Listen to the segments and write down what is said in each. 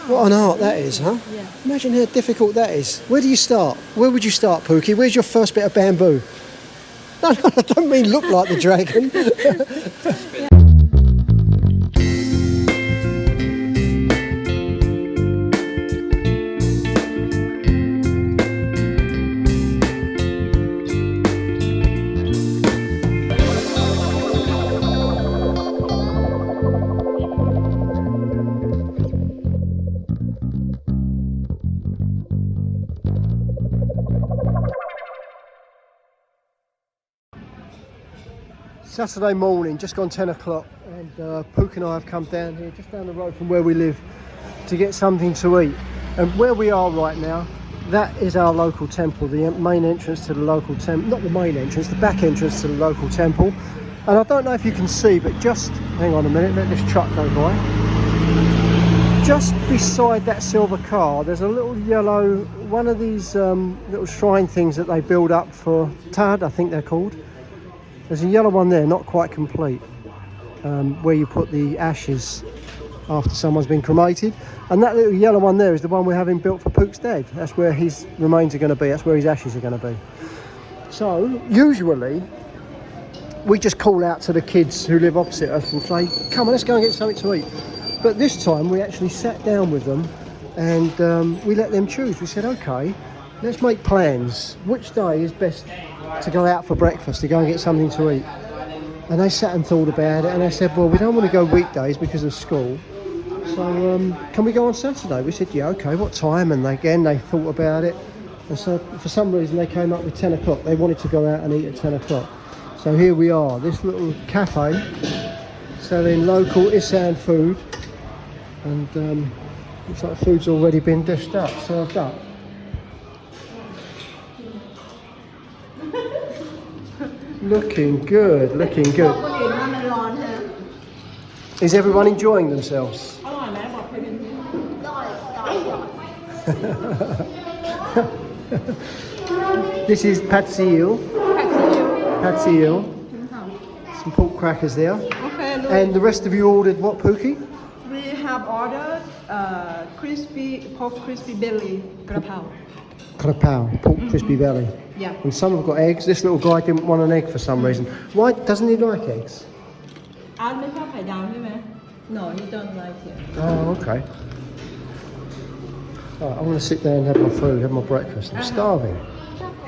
What an art that is, huh? Yeah. Imagine how difficult that is. Where do you start? Where would you start, Pookie? Where's your first bit of bamboo? No, I don't mean look like the dragon. Saturday morning, just gone 10 o'clock, and Pook and I have come down here, just down the road from where we live, to get something to eat. And where we are right now, that is our local temple, the main entrance to the local temple, not the main entrance, the back entrance to the local temple. And I don't know if you can see, but just, hang on a minute, let this truck go by. Just beside that silver car, there's a little yellow, one of these little shrine things that they build up for Tad, I think they're called. There's a yellow one there, not quite complete, where you put the ashes after someone's been cremated. And that little yellow one there is the one we're having built for Pook's dad. That's where his remains are going to be, that's where his ashes are going to be. So, usually, we just call out to the kids who live opposite us and say, come on, let's go and get something to eat. But this time, we actually sat down with them and we let them choose. We said, okay, let's make plans. Which day is best to go out for breakfast, to go and get something to eat? And they sat and thought about it, and they said, well, we don't want to go weekdays because of school, so can we go on Saturday? We said, yeah, okay, what time? And they thought about it, and so for some reason they came up with 10 o'clock. They wanted to go out and eat at 10 o'clock. So here we are, this little cafe selling local Isan food, and looks like the food's already been dished up, served up. Looking good, looking good. Is everyone enjoying themselves? This is patsil. Some pork crackers there. Okay, and the rest of you ordered what, Pookie? we have ordered pork crispy belly grapao. Krapao, pork crispy belly. Yeah. And some have got eggs. This little guy didn't want an egg for some reason. Why doesn't he like eggs? อาร์ตไม่ชอบไข่ดาวใช่ไหม No, he don't like it. Oh, okay. Right, I'm going to sit there and have my food, have my breakfast. I'm starving.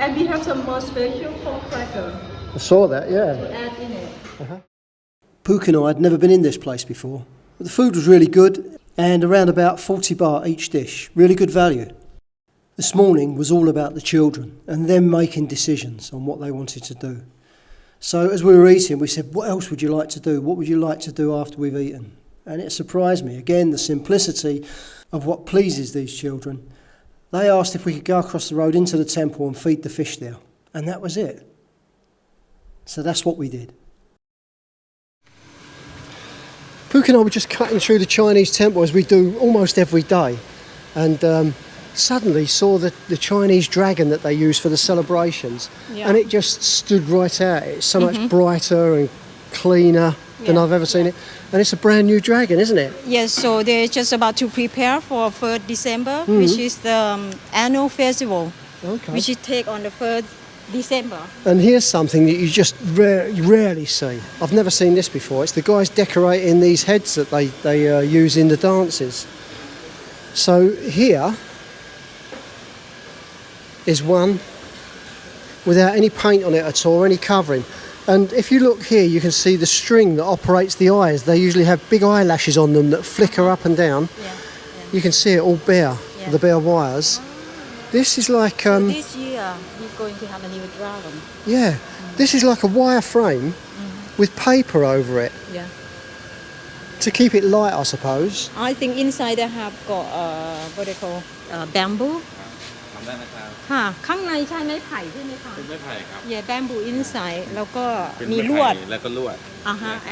And we have some more special pork cracker I saw that, yeah. to add in it. Pook and I had never been in this place before. But the food was really good, and around about 40 baht each dish. Really good value. This morning was all about the children and them making decisions on what they wanted to do. So as we were eating, we said, what else would you like to do? What would you like to do after we've eaten? And it surprised me. Again, the simplicity of what pleases these children. They asked if we could go across the road into the temple and feed the fish there. And that was it. So that's what we did. Pook and I were just cutting through the Chinese temple as we do almost every day. And suddenly saw the Chinese dragon that they use for the celebrations, and it just stood right out. It's so much brighter and cleaner than I've ever seen it, and it's a brand new dragon, isn't it? Yes, so they're just about to prepare for 3rd December, which is the annual festival, which is take on the 3rd December. And here's something that you just rarely see. I've never seen this before. It's the guys decorating these heads that they use in the dances. So here is one without any paint on it at all, or any covering. And if you look here, you can see the string that operates the eyes. They usually have big eyelashes on them that flicker up and down. You can see it all bare, the bare wires. This is like... so this year, we're going to have a new dragon. Yeah, this is like a wire frame with paper over it. Yeah. To keep it light, I suppose. I think inside they have got what they call bamboo. ทำได้นะครับ ค่ะข้างในใช่ไม้ไผ่ใช่ไหมคะ เป็นไม้ไผ่ครับ Yeah, bamboo inside แล้วก็ เป็น มี ไม้ ลวด ไผ่แล้วก็ลวด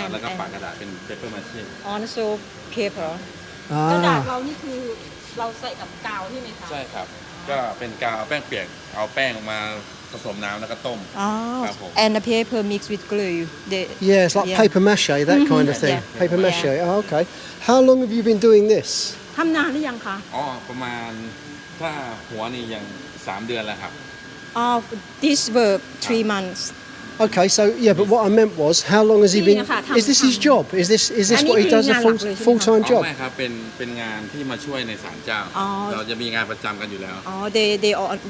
and แล้วก็ปากกระดาษเป็นเปเปอร์มาเช่ also paper กระดาษเรานี่คือเราใส่กับกาวใช่ไหมคะ ใช่ครับ ก็เป็นกาวเอาแป้งเปียกเอาแป้งมาผสมน้ำแล้วก็ต้ม ครับผม and the paper mixed with glue. Yeah, it's like paper mache, that kind of thing. Yeah. Paper mache. Oh, okay. How long have you been doing this? ทำนานหรือยังคะ อ๋อประมาณถ้าหัวนี่ยัง3 เดือนแล้วครับ Oh this were 3 months Okay, so yeah, but what I meant was, how long has he been? Is this his job? Is this what he does a full-time อ๋อ job? ไม่ครับเป็นงานที่มาช่วยในศาลเจ้า เราจะมีงานประจำกันอยู่แล้ว Oh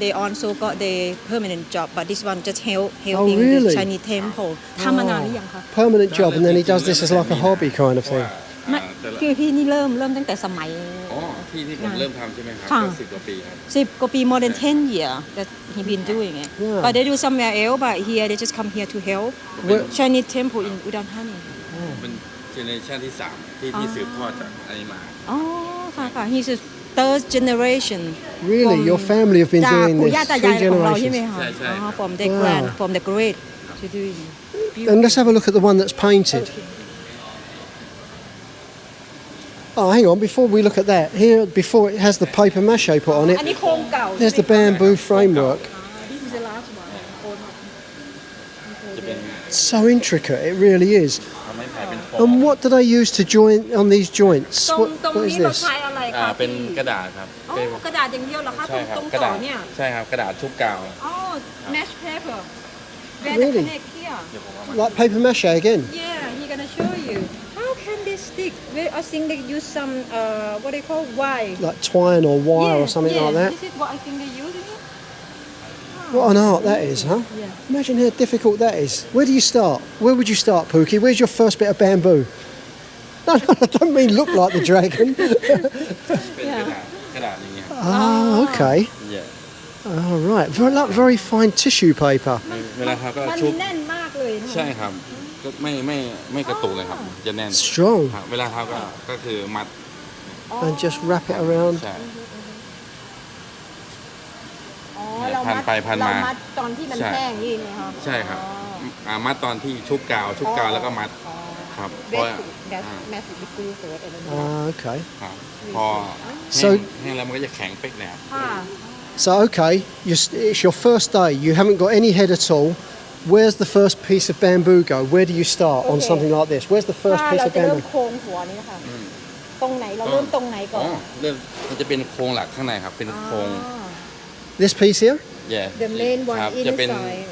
they also got the permanent job but this one just helping Oh, really? the Chinese temple ทำมานานหรือยังคะ Permanent job, and then he does this as like a hobby kind of เพราะ thing. ว่า ไม่ แต่ละ คือพี่นี่เริ่มตั้งแต่สมัย อ๋อที่ผมเริ่มทำใช่ไหมครับ ค่ะ ก็10 กว่าปีครับ 10 กว่าปี more than 10 year that he been doing it Yeah. but they do somewhere else but here they just come here to help Where- Chinese temple in Udon Thani เป็นเจเนอเรชันที่ 3 ที่สืบทอดจากอันนี้มา อ๋อค่ะ he's a third generation Really, your family have been จาก doing ปู่ this ย่าตายาย 3 ของเราใช่ไหม generations. คะ ใช่ อ๋อ from the Wow. grand from the great to doing And let's have a look at the one that's painted. Oh, hang on, before we look at that, here, before it has the paper mache put on อัน it, นี้โครงเก่า there's the bamboo framework. This is the last one จะเป็น So intricate, it really is. ทำไม้ไผ่เป็นฟอร์ม And what do they use to join on these joints? ตรง What นี้ is เรา this? ใช้อะไรคะ เป็น พี่ กระดาษครับ อ๋อกระดาษอย่างเดียวเหรอคะ ใช่ครับ ตรง กระ ต่อ ดาษ เนี่ย ใช่ครับกระดาษชุบกาว อ๋อ mesh paper where Really? the connect here เดี๋ยวผมเอามา Like paper mache again? yeah he gonna show you how can they stick Well, I think they use some what they call wire Like twine or wire or something like that? This is what I think they use it. What an art that is, huh? Yeah. Imagine how difficult that is. Where do you start? Where would you start, Pookie? Where's your first bit of bamboo? No, I don't mean look like the dragon. เป็นกระดาษอย่างเงี้ย Ah, okay. เย่ All right. Very fine tissue paper. เวลาเขาก็ มัน ชุบ แน่นมากเลยนะคะ ใช่ครับก็ไม่กระตุกเลยครับจะแน่น Strong. ครับเวลาเขาก็คือมัด And just wrap it around. ใช่ อ๋อเรา พันไปพันมา เรามัดตอนที่มัน ใช่ แห้งนี่ไหมคะ ใช่ครับมัดตอนที่ชุบกาวแล้วก็มัดครับเพ เบ ราะ สแมสดิคูเฟิร์สอะไรแบบนี้ Ah, okay. ครับพอ So แห้งแล้วมันก็จะแข็งเป๊กเลยครับ ค่ะ So okay, it's your first day. You haven't got any head at all. Where's the first piece of bamboo go? Where do you start on Okay. something like this? Where's the first ถ้า piece เรา of จะเริ่ม bamboo? โครงหัวนี่ค่ะตรงไหนเราเริ่มตรงไหนก่อน เริ่มมันจะเป็นโครงหลักข้างในครับเป็นโครง This piece here? แย่ The main one ครับจะเป็น inside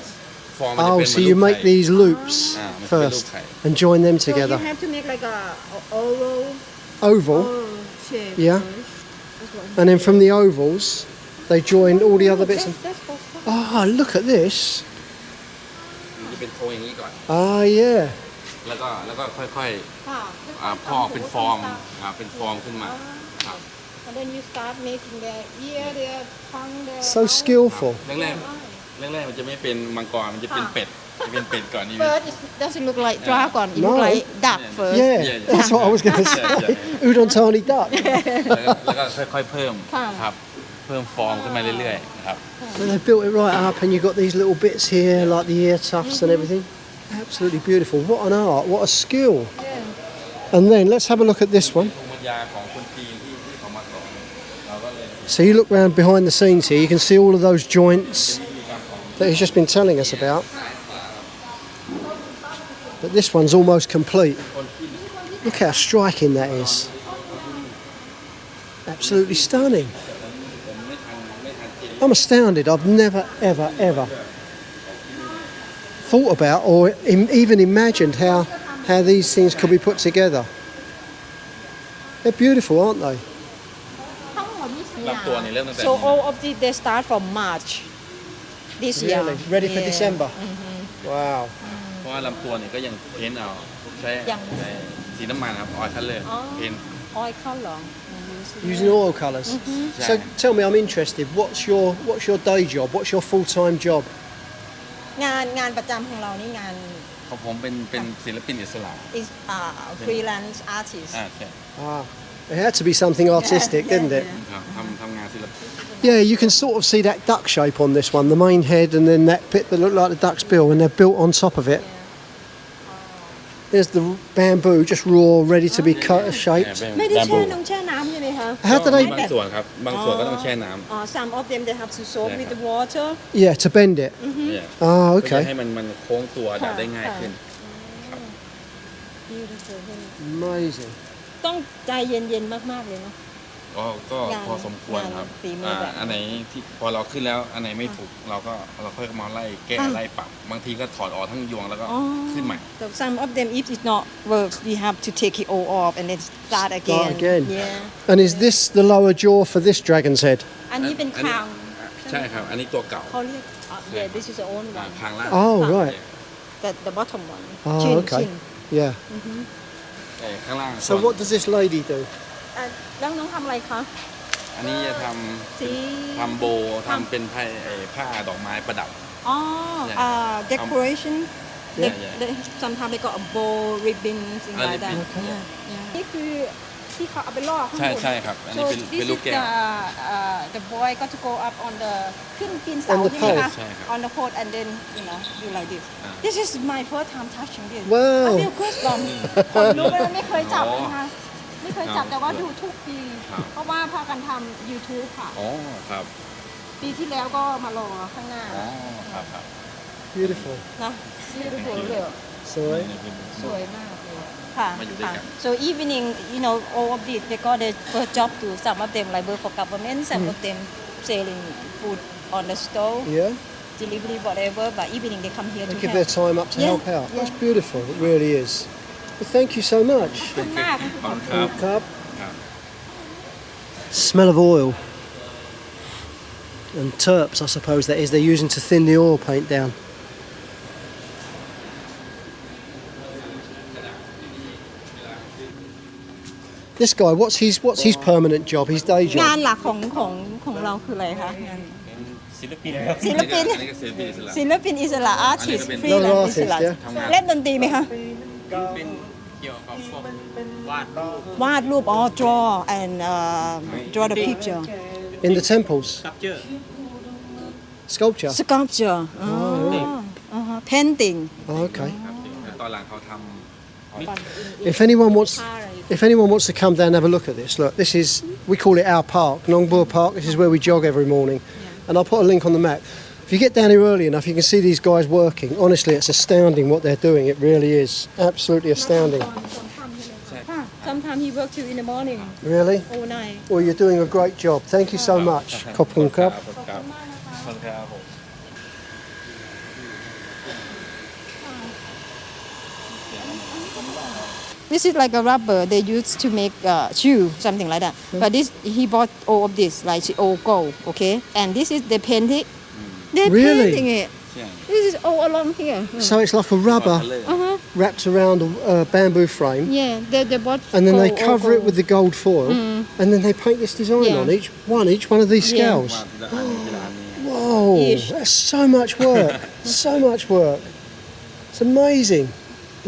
ฟอร์มมันจะ Oh, เป็น so you make these loops มันจะเป็นรูป first ไข่ and join them so you together. have to make like a oval Oval, shape Yeah. first. That's what and then from the ovals, they join all the other bits. That's possible. Oh, look at this. มันจะเป็นโครงอย่างนี้ก่อน Ah, yeah. แล้วก็ค่อย ค่ะ ๆพอกเป็นฟอร์มขึ้นมาครับ and then you start making their ear their tongue their So skillful. แรกมันจะไม่เป็นมังกรมันจะเป็นเป็ดจะเป็นเป็ดก่อนนี่ first it doesn't look like dragon it look No. like duck first Yeah, Yeah. that's what I was going to say. Udon tani duck. แล้วก็ค่อยๆเพิ่ม ค่ะ ครับเพิ่มฟอร์มขึ้นมาเรื่อยๆนะครับ And they built it right up, and you've got these little bits here, like the ear tufts and everything. Absolutely beautiful. What an art! What a skill! And then let's have a look at this one. ภูมิปัญญาของคนจีนที่เขามาสอนเราก็เลย So you look round behind the scenes here, you can see all of those joints that he's just been telling us about. But this one's almost complete. Look how striking that is. Absolutely stunning. I'm astounded. I've never, ever thought about or even imagined how these things could be put together. They're beautiful, aren't they? ทั้งหมดนี่ ลำตัวนี่เริ่มตั้งแต่ so all of these they start from March this year Really? Ready for Yeah. December? Wow. เพราะว่าลำตัวนี่ก็ยังเพ้นท์เอาใช้สีน้ำมันครับออยล์คัลเลอร์เพ้นท์ oil color Using oil colours. So tell me, I'm interested. What's your day job? What's your full-time job? งานประจำของเรานี่งาน ของผมเป็นศิลปินอิสระ is freelance artist ใช่ Ah, it had to be something artistic, didn't it? ครับทำงานศิลปิน Yeah, you can sort of see that duck shape on this one, the main head and then that bit that looked like the duck's bill, and they're built on top of it. There's the bamboo just raw, ready to be cut, shaped. ไม่ได้แช่น้ำใช่ไหมคะ How do they? บางส่วนครับบางส่วนก็ต้องแช่น้ำ some of them they have to soak with the water Yeah, to bend it. เนี่ย Ah, เพื่อ okay. ให้มันโค้งตัวดัดได้ง่ายขึ้น beautiful Amazing. ต้องใจเย็นๆมากๆเลยเนาะ ก็ งาน พอสมควรครับ งานฝีมือแบบ อันไหนที่พอเราขึ้นแล้วอันไหนไม่ถูกเราค่อยมาไล่แก้ไล่ปรับบางทีก็ถอดออกทั้งยวงแล้วก็ขึ้นใหม่ So some of them, if it not works, we have to take it all off and then start again. Start again. Yeah. And is this the lower jaw for this dragon's head? อันนี้เป็นคาง ใช่ครับ อันนี้ตัวเก่า เขาเรียก yeah, this is the old คาง one. ล่าง Oh, right. The bottom one. Oh, Chin, okay. chin. Yeah. ข้างล่าง So what does this lady do? แล้วน้องทำอะไรคะ อันนี้จะสี ทำโบทำเป็นผ้าดอกไม้ประดับ อ๋อ Yeah. decoration. Yeah, Sometimes they got a bow, ribbon, things like that. ribbon. Yeah, yeah. นี่คือที่เขาเอาไปล่อข้างบน ใช่ครับอันนี้ So เป็น this ลูก is แก้ว the boy got to go up on the ขึ้นปีนเสา On the ใช่ไหมคะ pole. ใช่ครับ on the pole and then do like this. This is my first time touching this. Wow. I feel goosebumps. ผมรู้ว่าไม่เคยจับนะคะไม่เคยจับแต่ว่าดูทุกปี เพราะว่าพากันทำ YouTube ค่ะ อ๋อครับ ปีที่แล้วก็มารอข้างหน้า อ๋อครับ Beautiful. นะ beautiful เลย Sorry. สวยมากเลยค่ะ มาอยู่ด้วยกัน So evening all of this they got their first job to some of them like work for government some of them selling food on the stove Yeah. delivery whatever but evening they come here They to give help their time up to Yeah, help out. yeah. That's beautiful. It really is. Well, thank you so much. ขอบคุณมาก ขอบคุณครับ Cup. ครับ Smell of oil. And terps, I suppose that is. They're using to thin the oil paint down. This guy, what's his permanent job? His day งาน job? หลักของเราคืออะไรคะงาน ศิลปินครับ ศิลปิน อันนี้ก็ศิลปินอิสระ ศิลปินอิสระ artist อันนี้ก็เป็น freelance Another อิสระ artist, yeah? ทำงาน เล่นดนตรีไหมคะ เป็นเกี่ยวกับพวกวาดรูป วาดรูปอ๋อ draw and draw the picture In the temples? กับเจอ Sculpture? sculpture painting Oh, okay. ตอนหลังเขาทำ If anyone wants to come down and have a look at this, look, this is, we call it our park, Nongbur Park. This is where we jog every morning. And I'll put a link on the map. If you get down here early enough, you can see these guys working. Honestly, it's astounding what they're doing. It really is. Absolutely astounding. sometimes he work till in the morning Really? all night Well, you're doing a great job. Thank you so much. Kopun ครั Cup. บครับขอบคุณครับผม this is like a rubber they use to make shoe something like that but this he bought all of this like all gold okay and this is they painting they're Really? painting it ใช่ this is all along here So it's like a rubber wrapped around a bamboo frame. yeah they bought And then they gold, all cover it gold. with the gold foil, and then they paint this design Yeah. on each one of these Yeah. scales. วาดทีละอันทีละอันนี้ Whoa, Ish. that's so much work. So much work. It's amazing.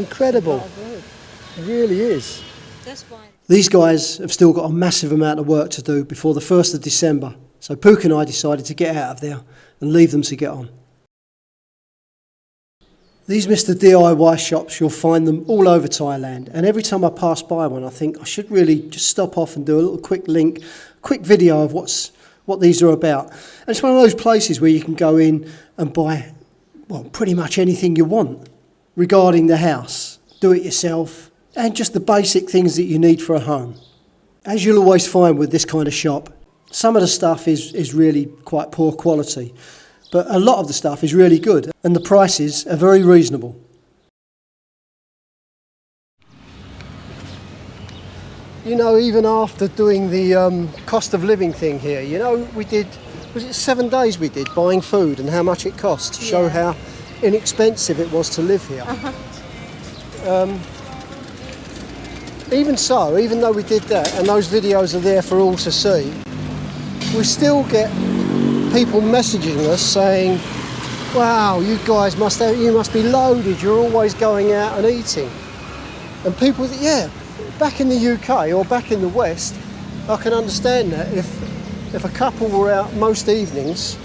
Incredible. It really is. that's why These guys have still got a massive amount of work to do before the 1st of December. So Pook and I decided to get out of there and leave them to get on. These Mr. DIY shops, you'll find them all over Thailand. And every time I pass by one, I think I should really just stop off and do a little quick link, quick video of what these are about. And it's one of those places where you can go in and buy, well, pretty much anything you want regarding the house, do it yourself, and just the basic things that you need for a home. As you'll always find with this kind of shop, some of the stuff is really quite poor quality, but a lot of the stuff is really good, and the prices are very reasonable. You know, even after doing the cost of living thing here, you know, we did, was it 7 days we did buying food and how much it cost to show how inexpensive it was to live here. Even so, even though we did that, and those videos are there for all to see, we still get people messaging us saying, wow, you guys you must be loaded, you're always going out and eating. And people, yeah, back in the UK or back in the West, I can understand that if a couple were out most evenings,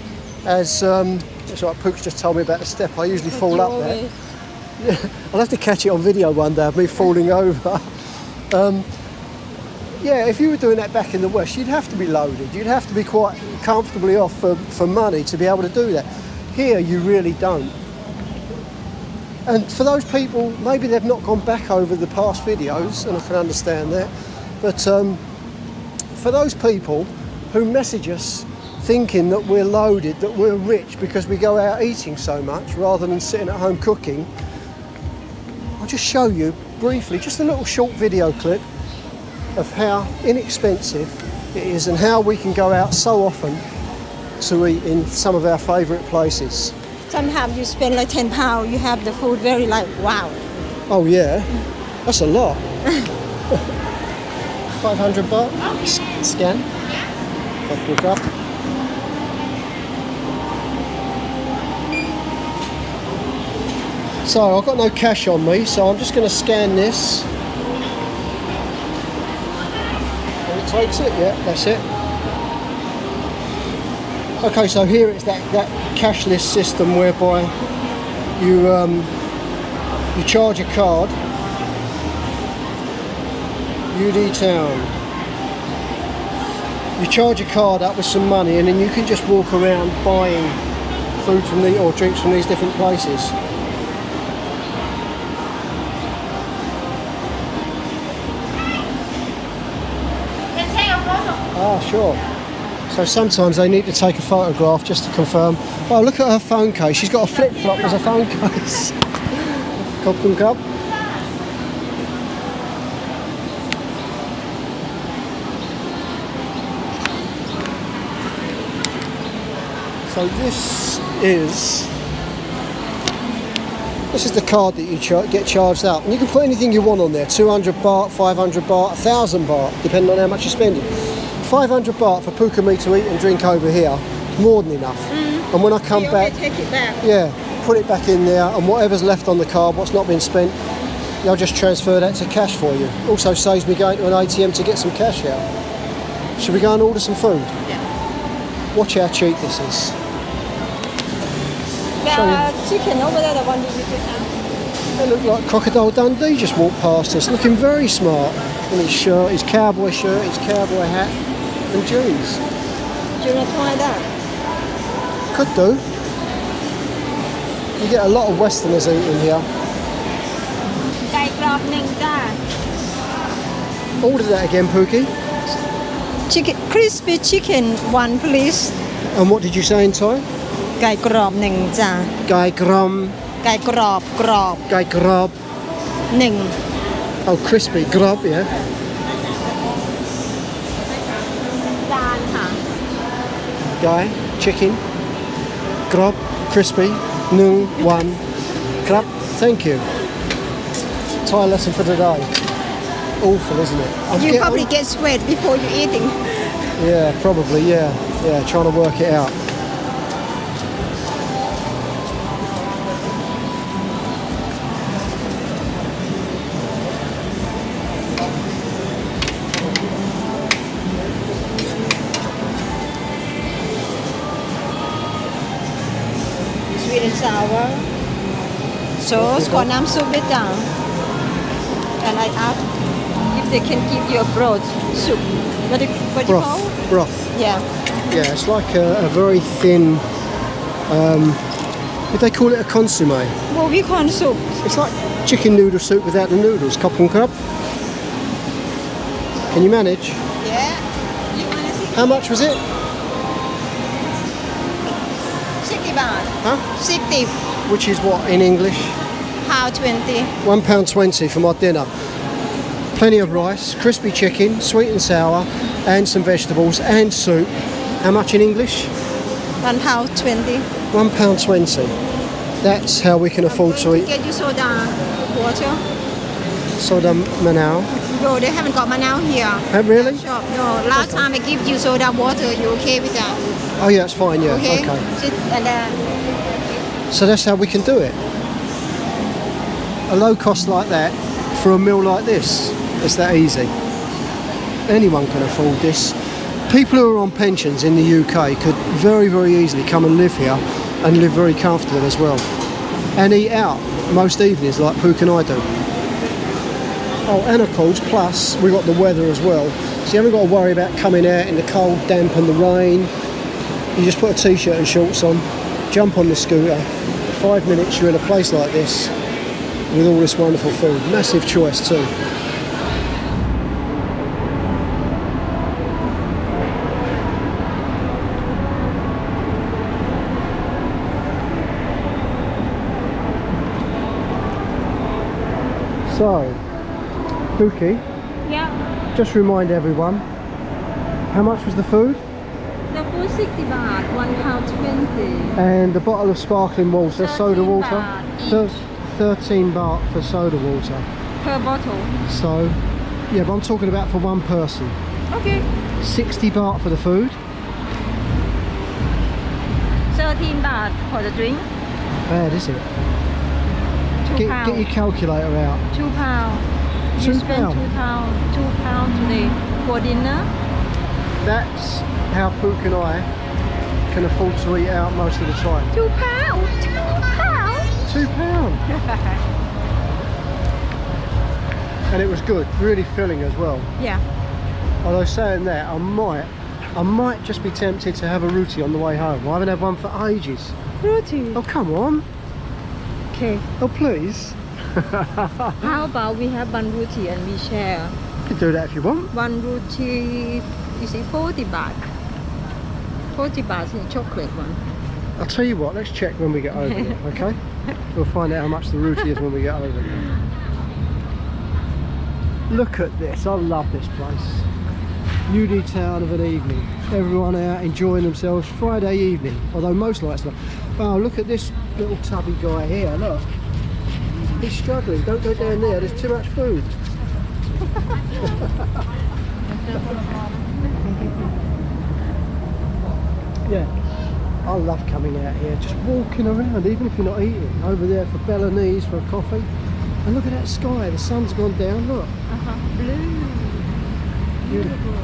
as that's right, Pook's just told me about the step, I usually fall up there. I'll have to catch it on video one day of me falling over. Yeah, if you were doing that back in the West, you'd have to be loaded. You'd have to be quite comfortably off for money to be able to do that. Here, you really don't. And for those people, maybe they've not gone back over the past videos, and I can understand that. But for those people who message us thinking that we're loaded, that we're rich because we go out eating so much rather than sitting at home cooking, I'll just show you briefly, just a little short video clip of how inexpensive it is and how we can go out so often to eat in some of our favourite places. Sometimes you spend like £10, you have the food very like wow. Oh yeah, that's a lot. 500 baht, scan, look up. So I've got no cash on me, so I'm just going to scan this. And it takes it, yeah, that's it. Okay, so here it's that cashless system whereby you charge a card. UD Town. You charge a card up with some money and then you can just walk around buying food from or drinks from these different places. Ah, sure. So sometimes they need to take a photograph just to confirm. Oh, look at her phone case. She's got a flip-flop as a phone case. Cup. So this is the card that you get charged up, and you can put anything you want on there. 200 baht, 500 baht, 1,000 baht, depending on how much you're spending. 500 baht for Pook and me to eat and drink over here, more than enough. And when I come back, take it back. yeah, put it back in there, and whatever's left on the card, what's not been spent, they'll just transfer that to cash for you. Also saves me going to an ATM to get some cash out. Should we go and order some food? Yeah. Watch how cheap this is. The chicken over there, the one you just have. They look like Crocodile Dundee just walked past us, looking very smart. In his shirt, his cowboy hat, and jeans. Do you want to try that? Could do. You get a lot of Westerners eating here. Gai krop ning da. Order that again, Pookie. Chicken, crispy chicken, one please. And what did you say in Thai? Gai krop ning da. Gai grom. Gai krop. Gai grob. Ning. Oh, crispy. Grob, yeah. Daan ha. Gai, chicken. Grob, crispy. Nung, one. Crab, thank you. Thai lesson for today. Awful, isn't it? You probably get sweat before you eating. Yeah, probably, yeah. Yeah, trying to work it out. Sweet and sour. Sauce, cóน้ำซุปด้วยจ้ะ And I asked if they can give you a broth soup. What do you call? Broth. Yeah. Yeah, it's like a very thin, would they call it a consomme? Well, we call soup. It's like chicken noodle soup without the noodles, cup and cup. Can you manage? Yeah. You want to see? How much was it? 60 baht. Huh? 60. Which is what in English? Pound 20. £1.20 for my dinner. Plenty of rice, crispy chicken, sweet and sour, and some vegetables and soup. How much in English? £1.20. £1.20. That's how we can afford to eat. Get you soda water. Soda manao. No, they haven't got manao here. Oh, really? Shop. No, last time I give you soda water. You okay with that? Oh yeah, it's fine, yeah. Okay. Okay. Sit and So that's how we can do it. A low cost like that for a meal like this. It's that easy. Anyone can afford this. People who are on pensions in the UK could very, very easily come and live here and live very comfortable as well. And eat out most evenings like Pook and I do. Oh, and of course, plus we've got the weather as well. So you haven't got to worry about coming out in the cold, damp and the rain. You just put a t-shirt and shorts on, jump on the scooter. 5 minutes you're in a place like this with all this wonderful food. Massive choice too. So, Pookie, Yeah. just remind everyone, how much was the food? The food 60 baht, £1.20. And the bottle of sparkling water, soda 13 water, baht each. 13 baht for soda water. Per bottle. So, yeah, but I'm talking about for one person. Okay. 60 baht for the food. 13 baht for the drink. Bad, is it? £2. Get your calculator out. £2. You £2. spend £2 today for dinner. That's how Pook and I can afford to eat out most of the time. £2. £2. And it was good, really filling as well. Yeah. Although saying that, I might just be tempted to have a roti on the way home. I haven't had one for ages. Roti. Oh, come on. Okay. Oh, please. How about we have one roti and we share? You can do that if you want. One roti, you see 40 baht. 40 baht is a chocolate one. I'll tell you what, let's check when we get over there, okay? We'll find out how much the roti is when we get over there. Look at this, I love this place. UD town of an evening. Everyone out enjoying themselves Friday evening, although most nights not. Oh, look at this little tubby guy here, look. He's struggling, don't go down there, there's too much food. Yeah, I love coming out here, just walking around, even if you're not eating. Over there for Balinese for a coffee. And look at that sky, the sun's gone down, look. Blue. Beautiful.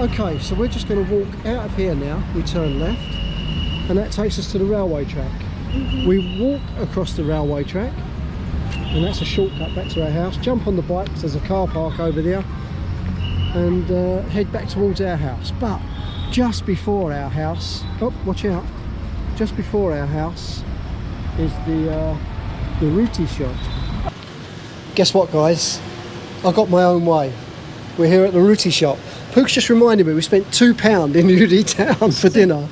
Okay, so we're just going to walk out of here now. We turn left, and that takes us to the railway track. We walk across the railway track, and that's a shortcut back to our house. Jump on the bikes, there's a car park over there, and head back towards our house. But just before our house, oh, watch out! Just before our house is the roti shop. Guess what, guys? I got my own way. We're here at the roti shop. Pook's just reminded me we spent £2 in UD town for dinner.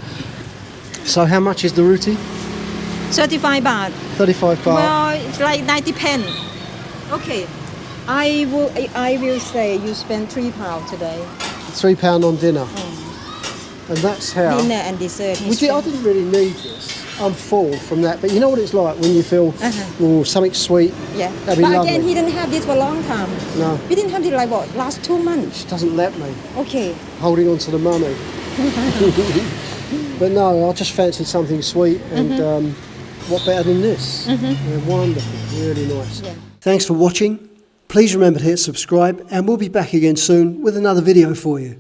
So how much is the roti? 35 baht. 35 baht. Well, it's like 90 pence. Okay. I will say you spent £3 today. £3 on dinner. And that's how. Dinner and dessert. I didn't really need this. I'm full from that. But you know what it's like when you feel oh, something sweet? Yeah. That'd be But lovely. again, he didn't have this for a long time. No. We didn't have this like what, last 2 months. She doesn't let me. Okay. Holding on to the money. But no, I just fancied something sweet and what better than this? They're wonderful, really nice. Yeah. Thanks for watching. Please remember to hit subscribe and we'll be back again soon with another video for you.